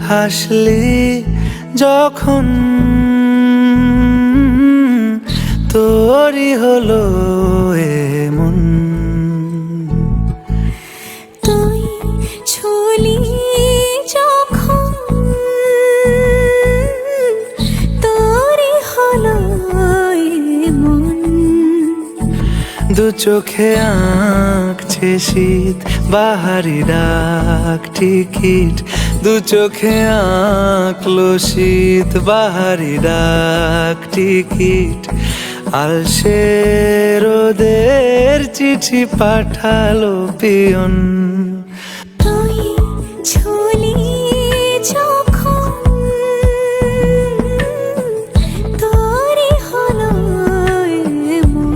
হাসলি যখন তোরই হলো এমন। তুই ছুলি যখন তোরই হলো এমন। দু চোখে আঁকছে শীত বাহারি ডাক টিকিট, দু চোখে আঁকলো শীত বাহারি ডাক টিকিট। আলসে রোদের চিঠি পাঠালো পিয়ন। তুই ছুলি যখন তোরই হলো এমন।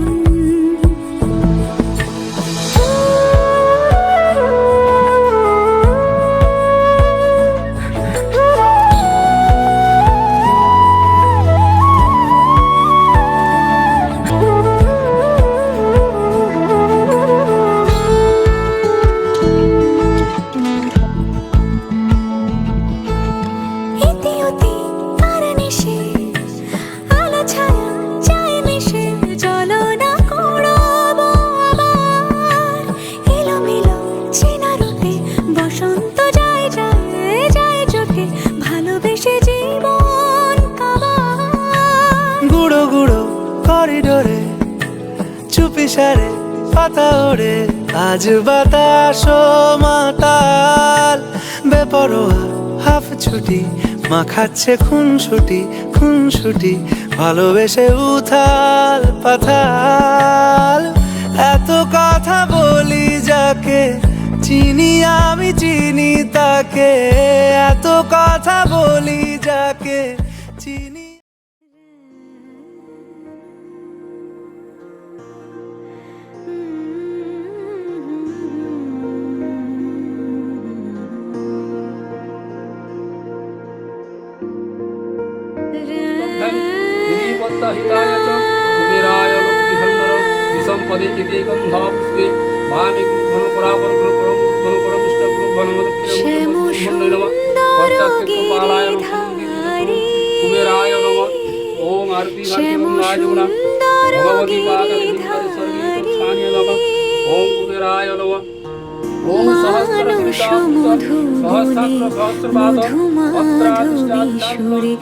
গুঁড়ো গুঁড়ো করিডোরে চুপি সারে পাতা ওড়ে, আজ বাতাস মাতাল বেপরোয়া হাফ ছুটি। মাখাচ্ছে খুনসুটি খুনসুটি, ভালোবেসে উথাল পাথাল। এত কথা বলি যাকে চিনি আমি চিনি তাকে, এত কথা বলি যাকে চিনি। हिताय च कुबेराय लोकविहल्लर विसंपदे इति गन्धपुष्पे मामि घनपुरावर कुबेराय नमः। ओम आरती भगवती पादस्वर्गीय नमः। ओम कुबेराय नमः। ओम মধুমাধবীশ্বরে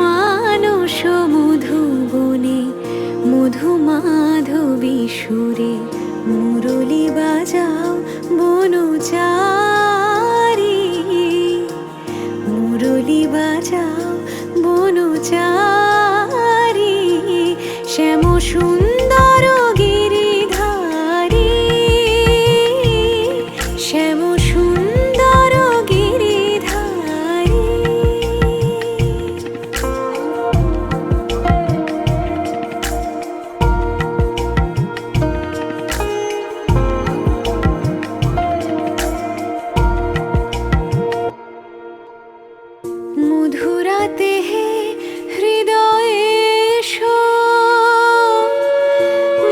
মানস মধুবনে, মধুমাধবীশ্বরে মুরলী বাজাও বনচারী, মুরলী বাজাও বনচারী। শ্যাম সুন্দর গিরিধারী, শ্যাম সুন্দর গিরিধারী। মধুরাতে হে হৃদয়ে এসো,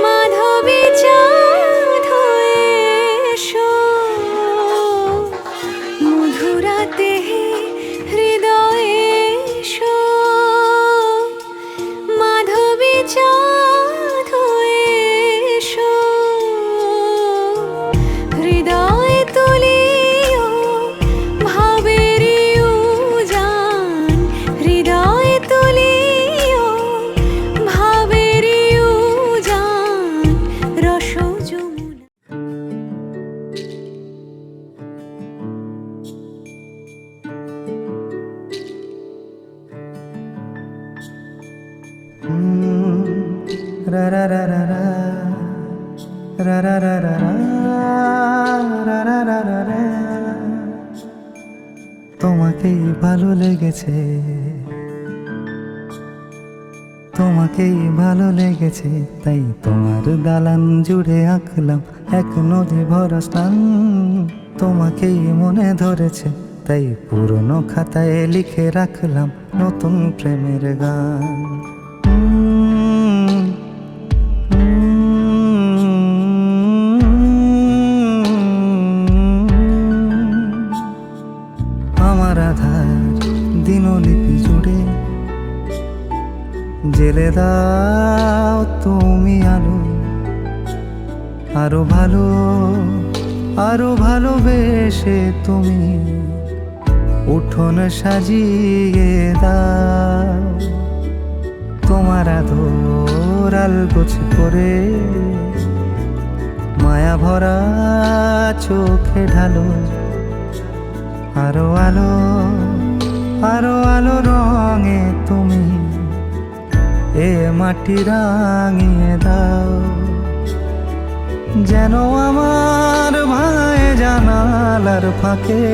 মাধবী চাঁদ হয়ে এসো। মধুরাতে হে হৃদয়ে এসো, মাধবী চাঁদ হয়ে এসো। হৃদয়ে তুলিও ভাবেরি উজান, হৃদয়ে তুলিও ভাবেরি উজান। রস যমুনা রা রা রা রা রা রা রা রা রা রা রা রা রা রা। তোমাকেই ভালো লেগেছে, তোমাকেই ভালো লেগেছে, তাই তোমার দালান জুড়ে আঁকলাম এক নদী ভরা স্থান। তোমাকেই মনে ধরেছে, তাই পুরনো খাতায় লিখে রাখলাম নতুন প্রেমের গান। আমার আধার দাও তুমি আলো, আরো ভালো, আরো ভালোবেসে তুমি উঠোন সাজিয়ে দাও। তোমার আদর আলগোছ করে মায়া ভরা চোখে ঢালো, আরো আলো, আরো আলো রঙে তুমি এ মাটি রাঙিয়ে দাও। যেন আমার ভাই জানালার ফাঁকে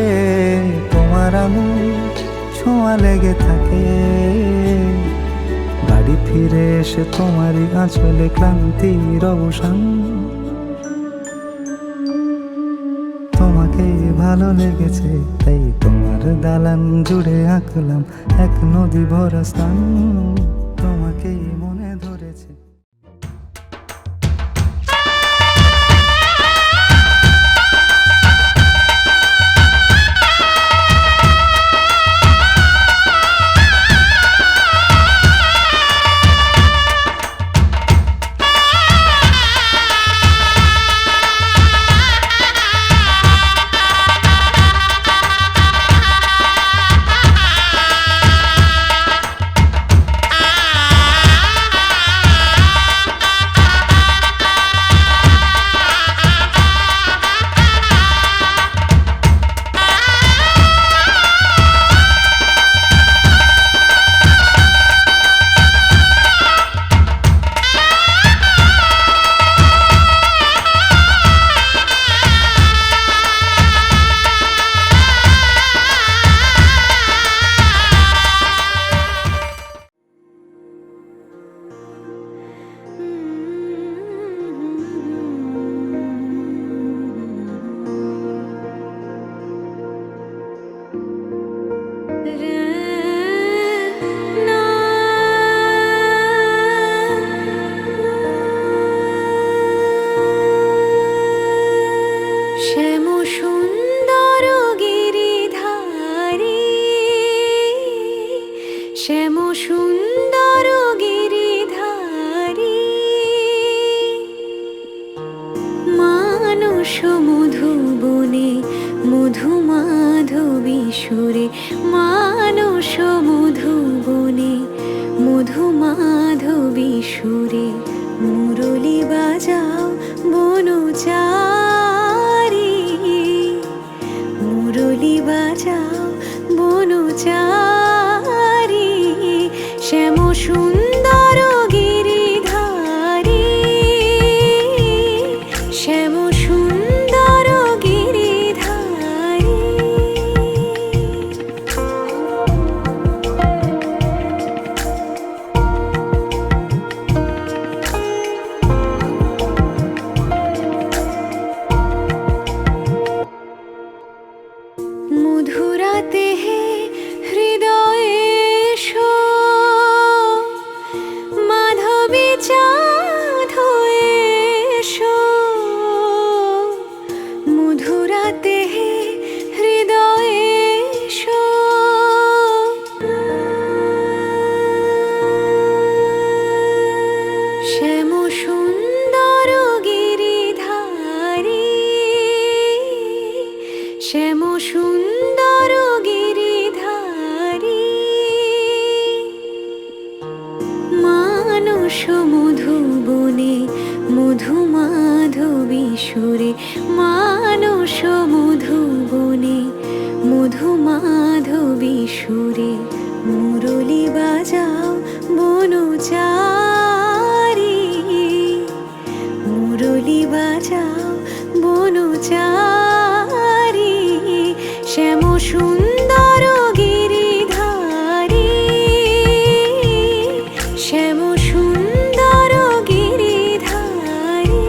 তোমার আলো ছোঁয়া লেগে থাকে। বাড়ি ফিরে এসে তোমারই আঁচলে ক্লান্তির অবসান। তোমাকে ভালো লেগেছে তাই তোমার দালান জুড়ে আঁকলাম এক নদী ভরা স্থান। তোমাকে মনে ধরেছে। শ্যাম সুন্দর গিরিধারী, শ্যাম সুন্দর গিরিধারী, মানস মধুবনে মধু মাধবী সুরে, মানস মধুবনে মধু মাধবী সুরে, মুরলি বাজাও বনচারী, মুরলি বাজাও বনচারী। শ্যাম সুন্দর গিরিধারী, শ্যাম সুন্দর গিরিধারী। মধুরাতে হে হৃদয়ে এসো, মাধবী চাঁদ হয়ে এসো। মধুরাতে হে হৃদয়ে এসো, শ্যাম সুন্দর গিরিধারী, শ্যাম সুন্দর গিরিধারী, মানস মধুবনে মধু মাধবী সুরে, মানস মধুবনে মধু মাধবী সুরে, মুরলি বাজাও বনচারী, মুরলি বাজাও বনচারী। শ্যাম সুন্দর গিরিধারী, শ্যাম সুন্দর গিরিধারী।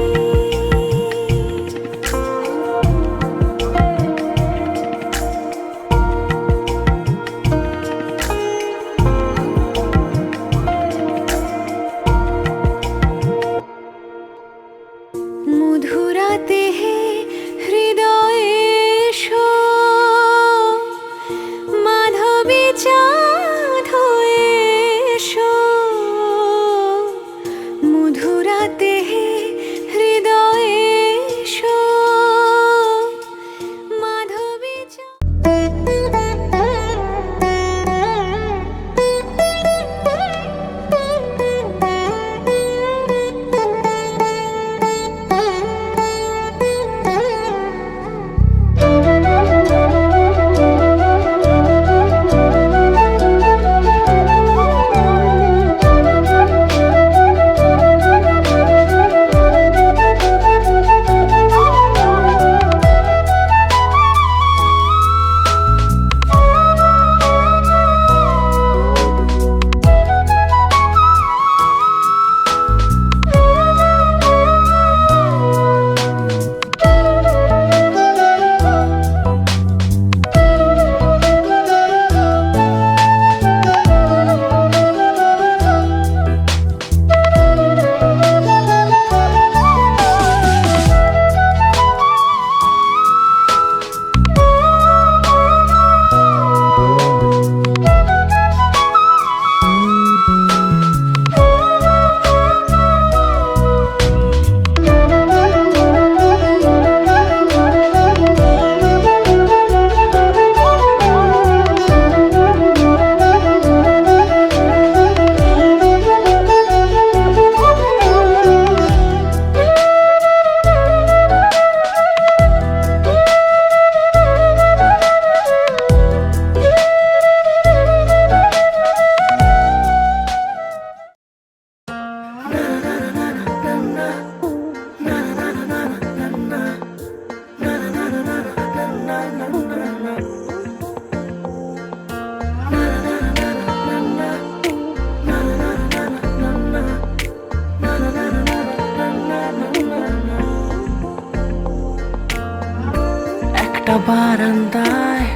একটা বারান্দায়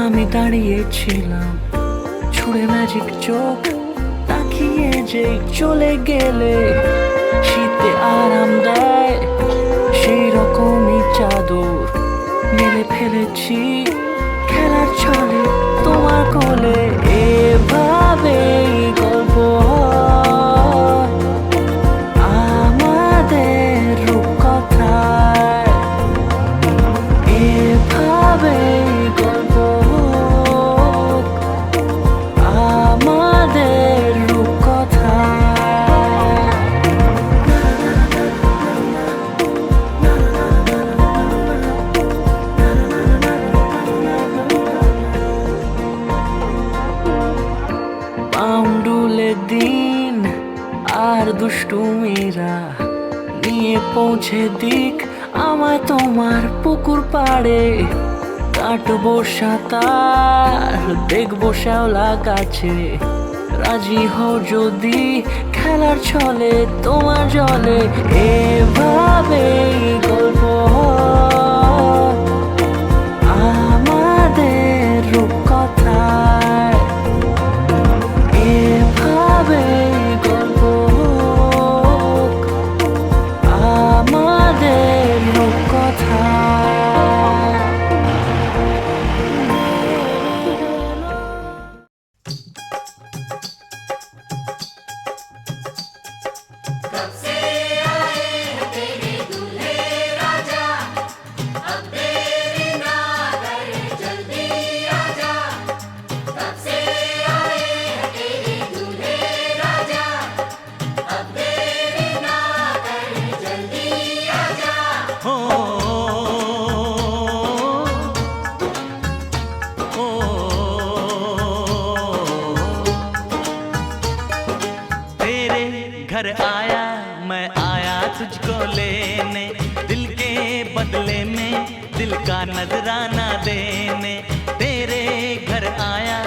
আমি দাঁড়িয়েছিলাম, ছুঁড়ে ম্যাজিক চোখ তাকিয়ে যে চলে গেলে শীতে আরাম দেয় সেই রকমই চাদর মেলে ফেলেছি খেলার ছলে তোমার কোলে। এভাবেই গল্প হয় আমাদের রূপকথায়, এভাবেই গল্প হোক আমাদের রূপকথায়। পাউন্ডুলে দিন আর দুষ্টুমিরা নিয়ে পৌঁছে দিক আমায় তোমার পুকুর পাড়ে। কাটবো সাঁতার দেখবো শ্যাওলা গাছে, রাজি হও যদি খেলার ছলে তোমার জলে। এভাবেই গল্প হয় আমাদের রূপকথায়, এভাবেই গল্প হোক আমাদের রূপকথায়। घर आया मैं आया तुझको लेने, दिल के बदले में दिल का नजराना देने। तेरे घर आया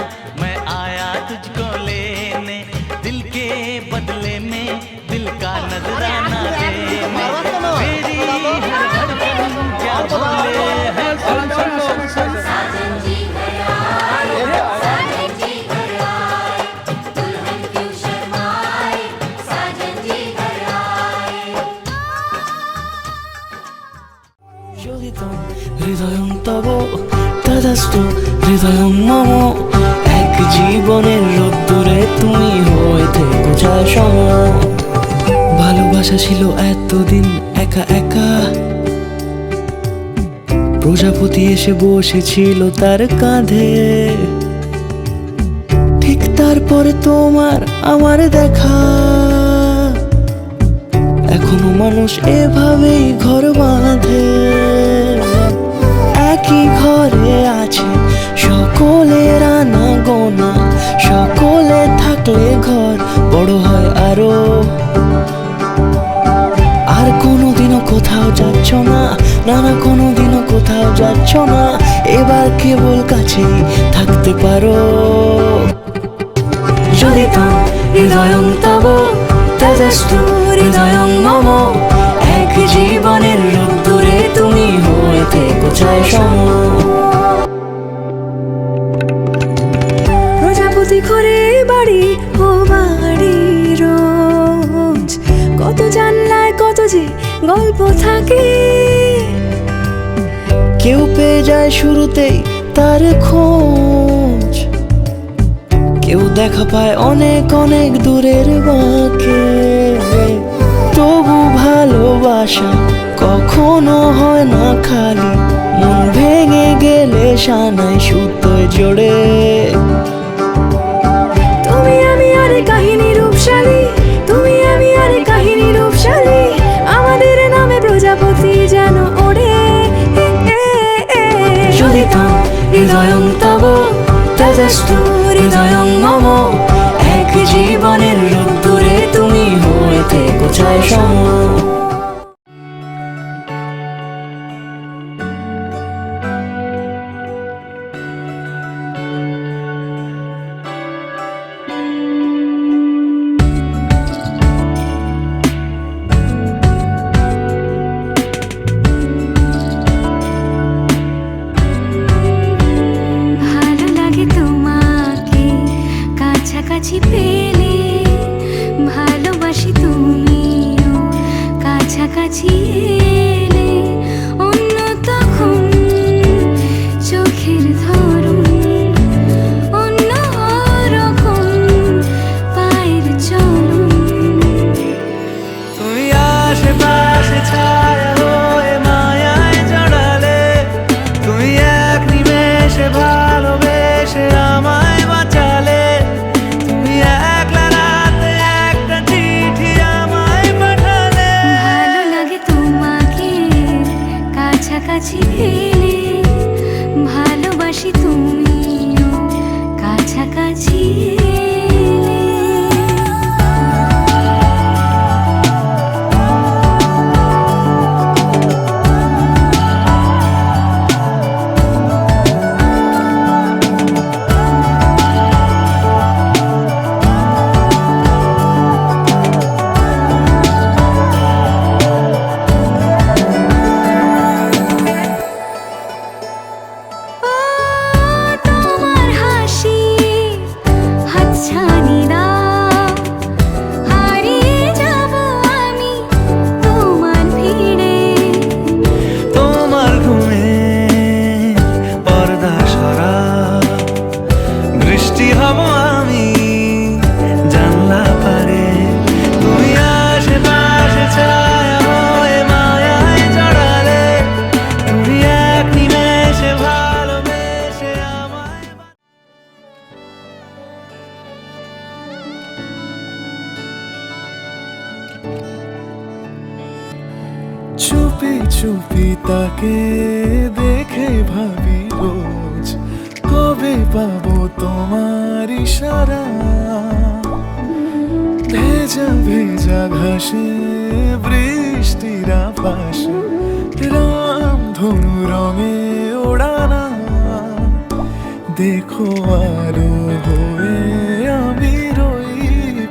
मैं आया तुझको लेने, दिल के बदले में दिल का नजराना देने। मेरी हर धड़कन क्या बोले है হৃদয়ং তব তদাস্তু হৃদয়ং মম। এক জীবনের রোদ্দুরে তুমি হয়ে থেকো যায় সম। ভালোবাসা ছিল এতদিন একা একা, প্রজাপতি এসে বসেছিল তার কাঁধে। ঠিক তারপরে তোমার আমার দেখা, এখনো মানুষ এভাবেই ঘর বাঁধে। একই ঘরে আছে সকলের আনা গোনা, সকলে থাকলে ঘর বড় হয় আরো। আর কোনোদিনও কোথাও যাচ্ছ না, না না কোনোদিনও কোথাও যাচ্ছ না, এবার কেবল কাছেই থাকতে পারো। যদি তো হৃদয়ং তব তেজস্তু হৃদয়ং মম। এক জীবনের রোদ্দুরে তুমি হয়ে থেকো যায় সম। প্রজাপতি ঘরে বাড়ি ও বাড়ি রোজ, কত জানলায় কত যে গল্প থাকে। কেউ পেয়ে যায় শুরুতেই তার খোঁজ, কেউ দেখা পায় অনেক অনেক দূরের বাঁকে। তবু ভালোবাসা কখনো হয় না খালি, মন ভেঙে গেলে সানাই সুতোয় জোড়ে। তুমি আমি আরে কাহিনী রূপশালী, তুমি আমি আরে কাহিনী রূপশালী, আমাদের নামে প্রজাপতি যেন ওড়ে। যদি তো হৃদয়ং তব তেজস্তু হৃদয়ং মম। এক জীবনের রোদ্দুরে তুমি হয়ে থেকো যায় সম। কাছাকাছি এলে ভালোবাসি তুমিও কাছাকাছি এলে। তোমার হাসি হাতছানি দাও, হারিয়ে যাব আমি তোমার ভিড়ে। তোমার ঘুমে পর্দা সরা, বৃষ্টি হব আমি জানলা পারে। তুমি আশেপাশে ছায়া হয়ে মায়ায় জড়ালে, তুমি এক নিমেষে ভালোবেসে আমায়। চুপি চুপি তাকে দেখে ভাবি রোজ, কবে পাবো তোমার ইশারা। ভেজা ভেজা ঘাসে বৃষ্টির পাশে, রাম ধনু রঙে ওড়ানা। দেখো আলো হয়ে আমি রই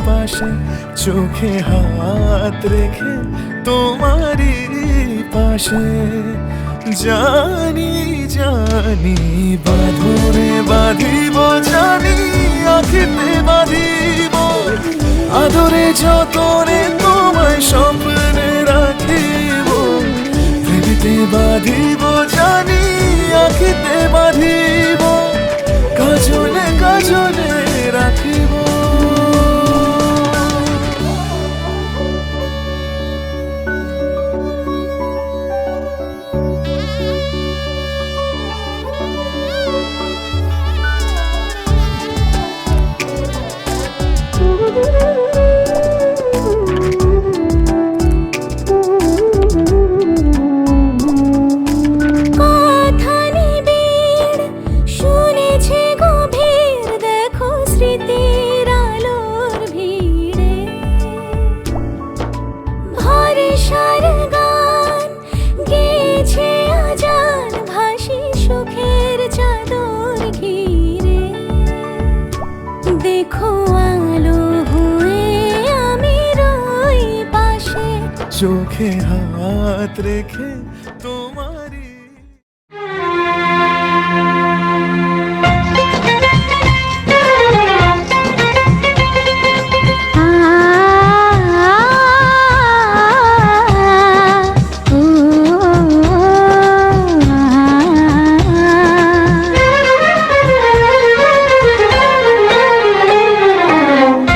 পাশে, চোখে হাত রেখে তোমারই পাশে। জানি জানি বাঁধনে বাঁধিব, জানি আখিতে বাঁধিব, আদরে যতনে তোমায় স্বপ্নে রাখিব। প্রেমেতে বাঁধিব, জানি আখিতে বাঁধিব, কাজলে কাজলে রাখিব। কথা নিবিড় শুনেছি গভীর, দেখো স্মৃতির আলোর ভিড়ে। ভরসার গান গেয়েছে আজান, ভাসি সুখের চাদর ঘিরে। দেখো আলো হয়ে আমি রই পাশে, চোখে হাত রেখে তোমারই।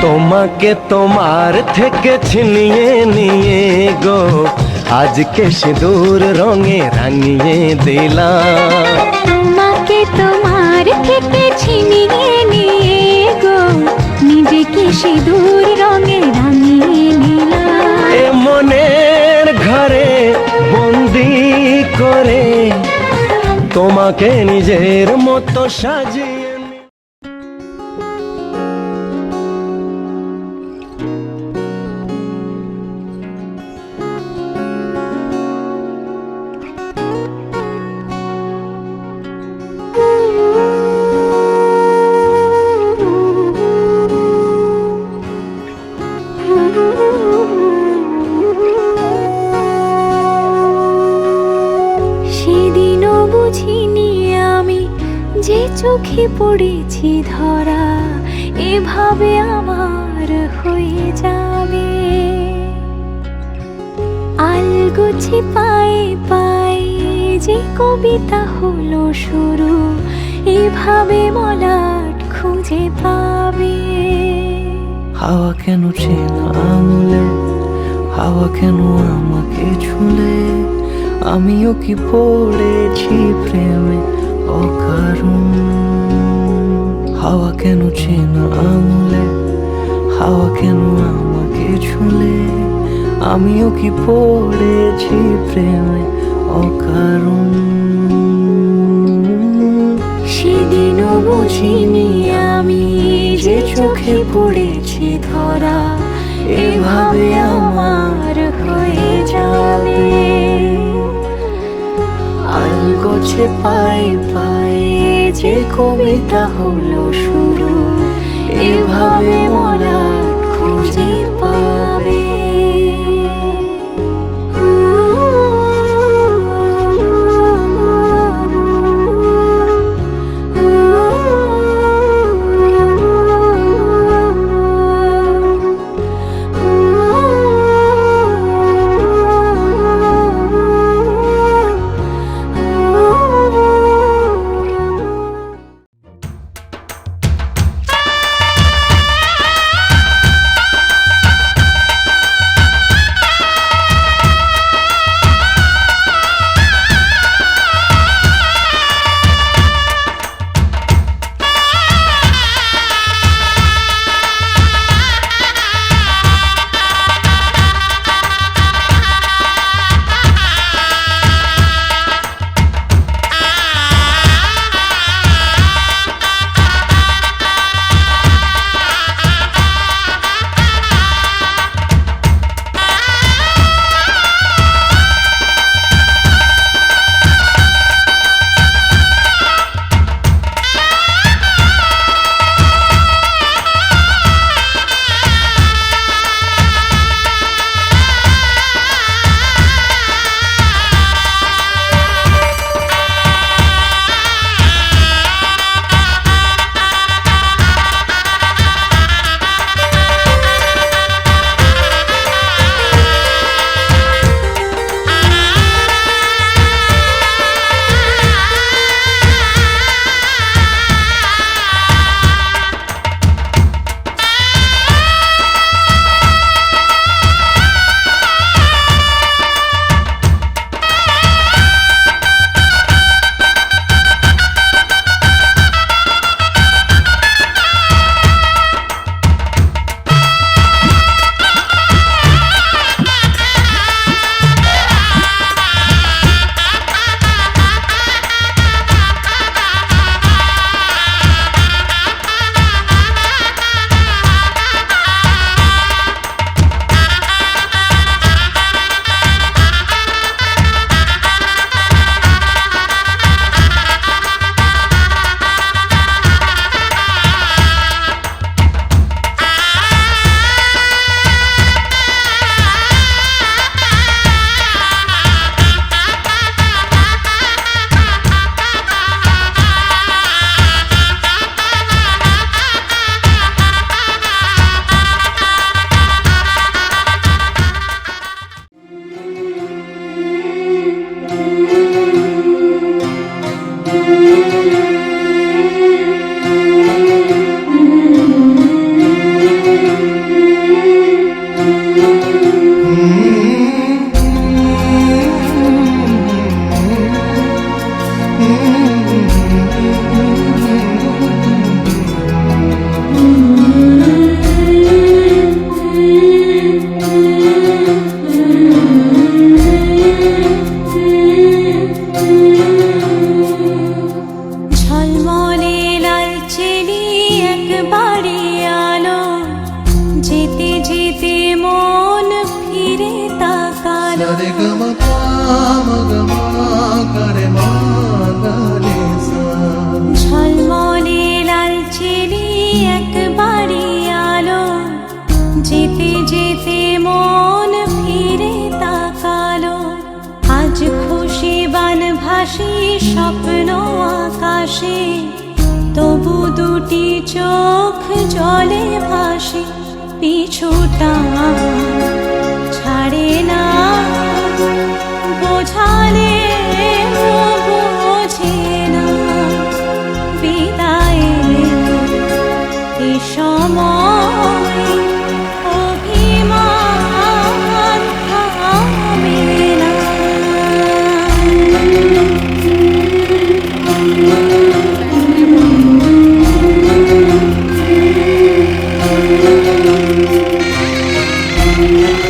তোমাকে তোমার থেকে ছিনিয়ে নিয়ে গো, আজকে সিঁদুর রঙে রাঙিয়ে দিলাম। তোমাকে তোমার থেকে ছিনিয়ে নিয়ে গো, নিজেকে সিঁদুর রঙে রাঙিয়ে নিলাম। এ মনের ঘরে বন্দি করে তোমাকে নিজের মতো সাজিয়ে সেদিনও বুঝিনি আমি যে চোখে পড়েছি ধরা, এভাবে আমার হয়ে যাবে। আলগোছে পায়ে পায়ে যে কবিতা হলো শুরু, এভাবে মলাট খুঁজে পাবে। হাওয়া কেন চেনা আঙুলে, হাওয়া কেন আমাকে ছুলে, আমিও কি পড়েছি প্রেমে অকারণ। হাওয়া কেন চেনা আঙুলে, হাওয়া কেন আমাকে ছুলে, আমিও কি পড়েছি প্রেমে অকারণ। বুঝিনি আমি যে চোখে পড়েছি ধরা এভাবে আমার হয়ে যাবে। আলগোছে পায়ে পায়ে যে কবিতা হলো শুরু এভাবে মরা খুঁজে পাবে। ঝলমলে লালচেরি একবারই আলো, যেতে যেতে মন ফিরে তাকালো। আজ খুশি বানভাসি স্বপ্ন আকাশে, তবু দুটি চোখ জলে ভাসে। পিছুটা ছাড়ে না, বোঝালে বোঝে না। বিদায়ের এ সময় অভিমান থামে না। Thank you.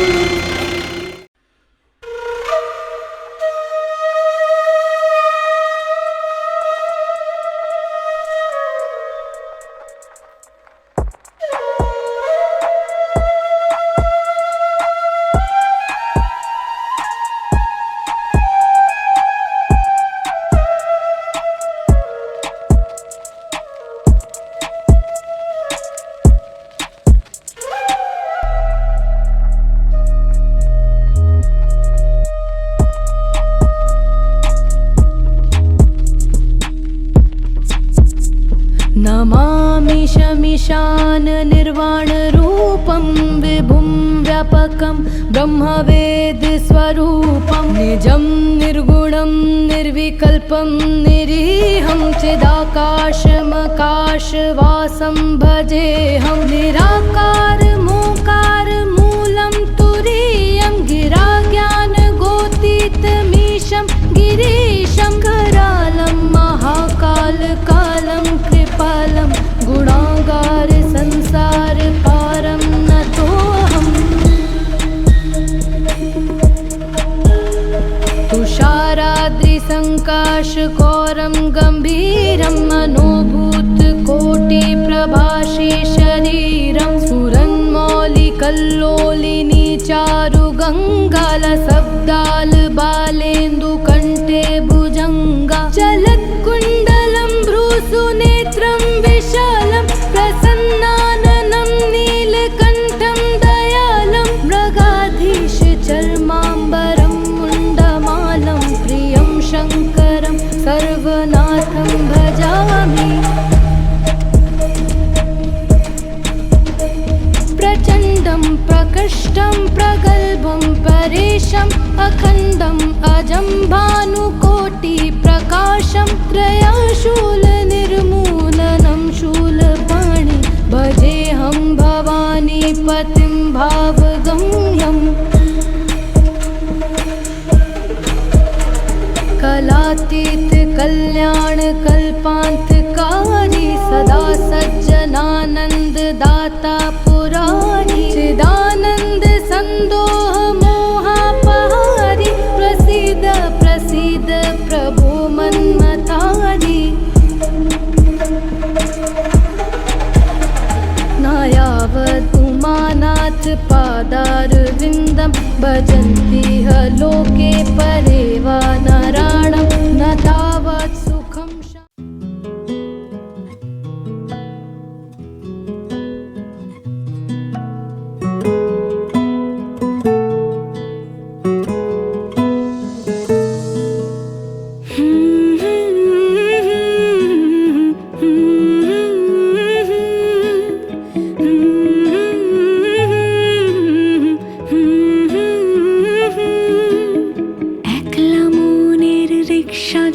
नमामि शमिशान निर्वाणरूपं विभुं व्यापकं ब्रह्मवेदस्वरूपं निजं निर्गुणं निर्विकल्पं निरीहं चिदाकाशमकाशवासं भजेऽहं निराकारमोकार मूलं तुरीयं गिराज्ञानगोतीतमीशं गिरीशं करालं महाकालकालं कृपालं गुणागार संसार पारं नतोऽहम् तुषाराद्रिसङ्काशघोरं गम्भीरं मनोभूतकोटिप्रभाषे शरीरं स्फुरन्मौलिकल्लोलिनी चारुगङ्गालशब्दालबालेन्दुकण्ठे भुजङ्गा चलत्कुण्डलं भ्रूसुनेत्रं विशालं प्रसन्नाननं नीलकण्ठं दयालं मृगाधीशचर्माम्बरं मुण्डमालं प्रियं शङ्करं सर्वनाथं भजामि प्रचण्डं प्रकृष्टं प्रगल्भं परेशम् अखण्डम् अजं भानुकोटिप्रकाशं त्रयशूलनिर्मूलनं शूलपाणि भजेऽहं भवानीपतिं भावगम्यम् कलातीत कल्याण कल्पान्तकारी सदा सज्जनानन्ददाता पुरारी चिदानन्द सन्दोह मोहापहारी प्रसीद प्रसीद प्रभो मन्मथारी नायावत् उमानाथ पादारविन्दं भजन्ति ह लोके परे वा नारायणं न तावत् सुखं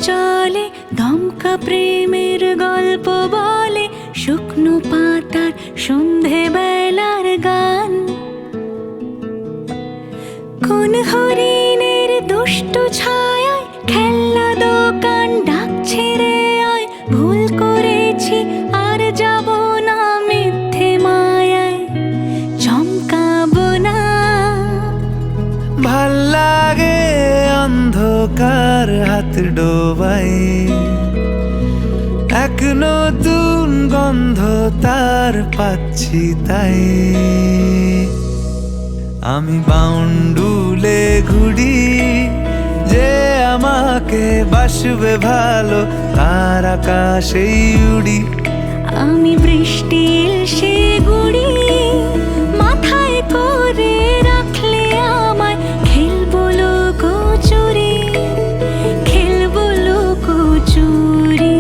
চলে দমকা প্রেমের গল্প বলে শুকনো পাতার সন্ধে বেলার গান কোন হরিণের দুষ্ট ছায়ায় খেলনা দোকান ডাকছে রে আয় ভুল করেছি আর যাব না মিথ্যে মায়ায় চমকাবো না ভাল লাগে অন্ধকার হাত ডোবাই এক নতুন গন্ধ তার পাচ্ছি তাই আমি বাউন্ডুলে ঘুরি যে আমাকে বাসবে ভালো তার আকাশেই উড়ি আমি বৃষ্টির সে গুড়ি মাথায় করে রাখলে আমায় খেলবো লুকোচুরি খেলবো লুকোচুরি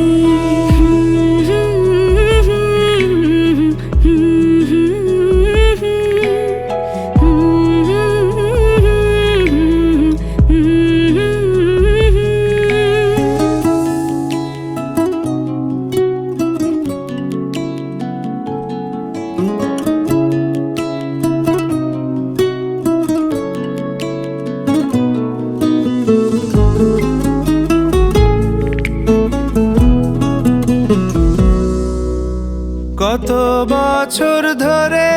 কত বছর ধরে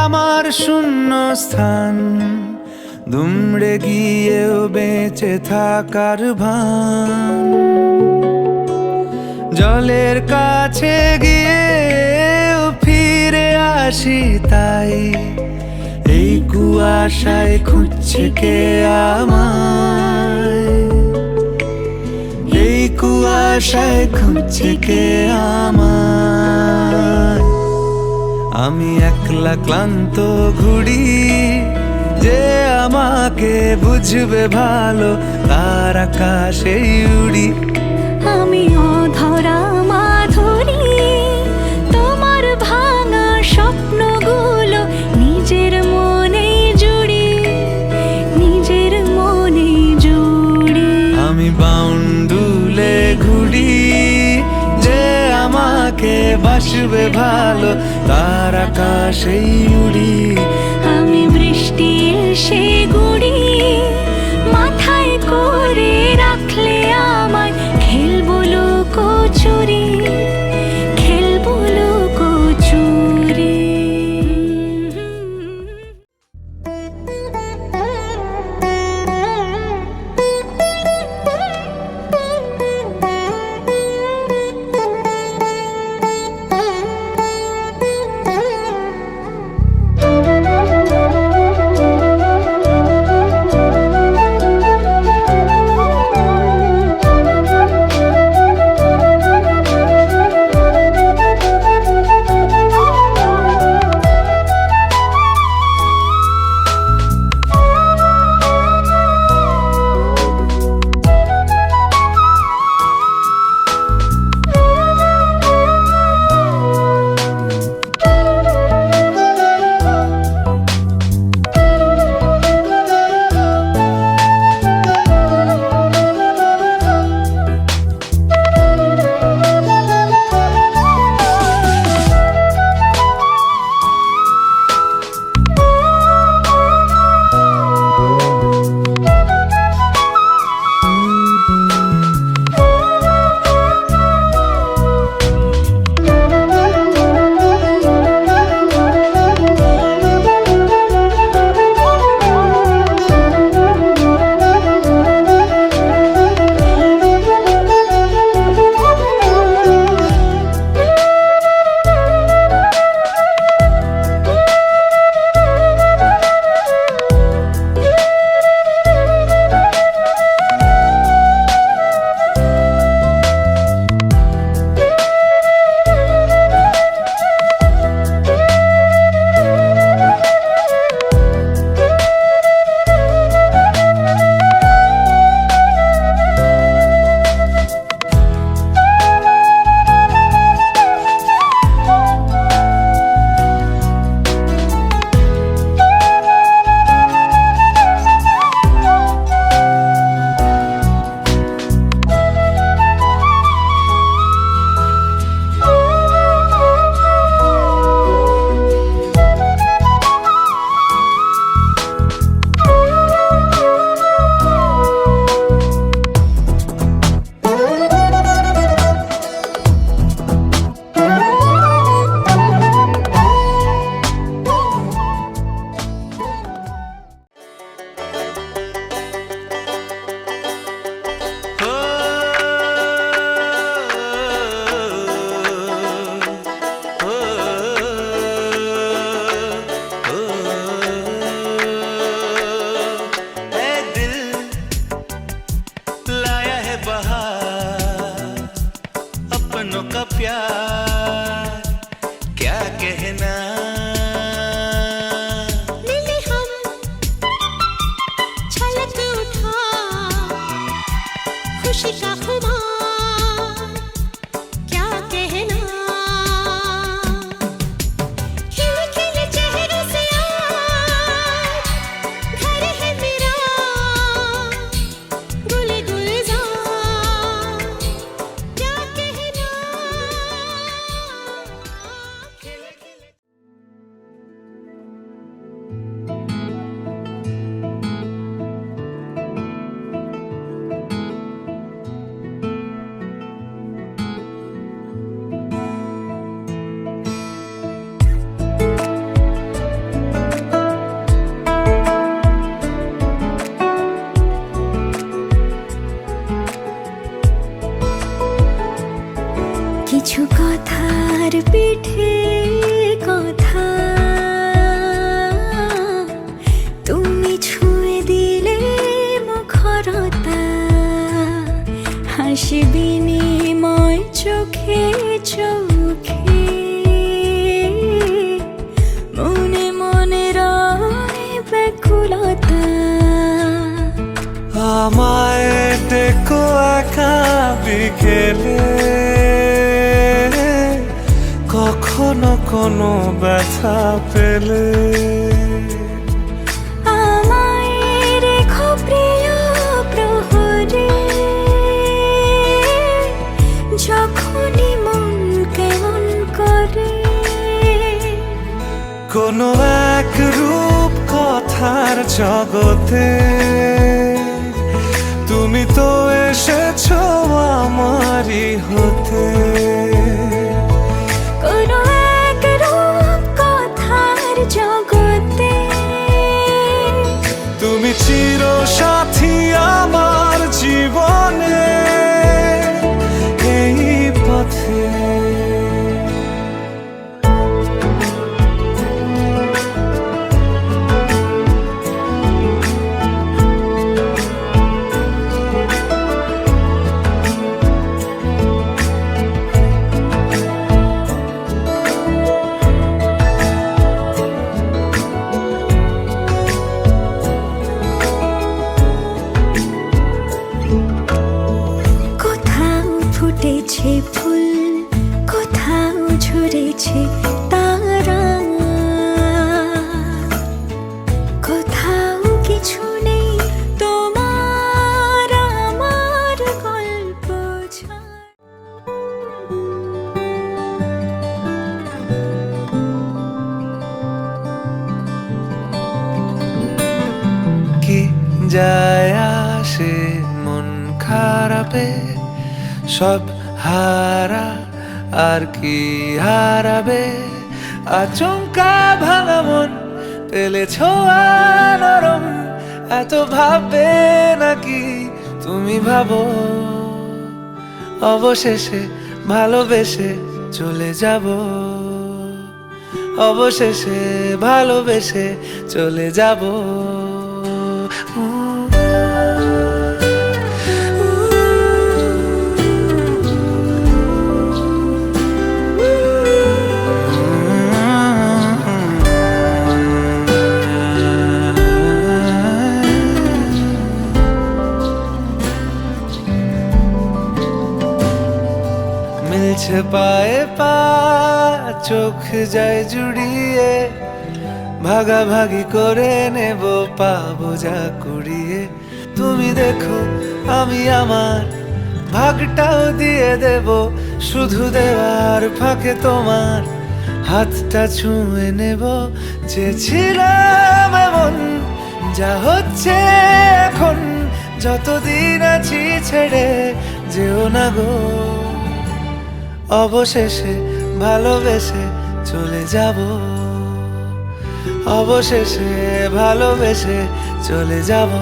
আমার শূন্য স্থান দুমড়ে গিয়েও বেঁচে থাকার ভান জলের কাছে গিয়েও ফিরে আসি তাই এই কুয়াশায় খুঁজছে কে আমায় এই কুয়াশায় খুঁজছে কে আমায় আমি একলা ক্লান্ত ঘুরি যে আমাকে বুঝবে ভালো তার আকাশেই উড়ি আমি অধরা মাধুরী ঘুড়ি, যে আমাকে বাসবে ভালো তার আকাশেই উড়ি। আমি বৃষ্টির সে গুড়ি, মাথায় করে রাখলে আমায় খেলবো লুকোচুরি, খেলবো লুকোচুরি। কিছু কথার পিঠে কথা তুমি ছুঁয়ে দিলে মুখরতা, হাসি বিনিময় চোখে চোখে, মনে মনে রয় ব্যাকুলতা। আমায় দেখো একা বিকেলে, কখনো কোনো ব্যথা পেলে আমায় রেখো প্রিয় প্রহরে, কোনো এক রূপ কথার জগতে তুমি তো এসেছো আমারই হতে। কোনো এক রূপ কথার জগতে তুমি চির সাথী আমার জীবনে এই পথে। ফুটেছে ফুল, কোথাও ঝরেছে তারা, কোথাও কিছু নেই তোমার আমার গল্প ছাড়া। কি যায় আসে মন খারাপে, সব হারা আর কি হারাবে। আচমকা ভাঙা মন পেলে ছোঁয়া নরম, এত ভাববে নাকি তুমি ভাবো। অবশেষে ভালোবেসে চলে যাব, অবশেষে ভালোবেসে চলে যাব। মিলছে পায়ে পা, চোখ যায় জুড়িয়ে, ভাগাভাগি করে নেব পাবো যা কুড়িয়ে। তুমি দেখো আমি আমার ভাগটাও দিয়ে দেব, শুধু দেওয়ার ফাঁকে তোমার হাতটা ছুঁয়ে নেব। চেয়েছিলাম এমন, যা হচ্ছে এখন, যতদিন আছি ছেড়ে যেও না গো। অবশেষে ভালোবেসে চলে যাব, অবশেষে ভালোবেসে চলে যাব।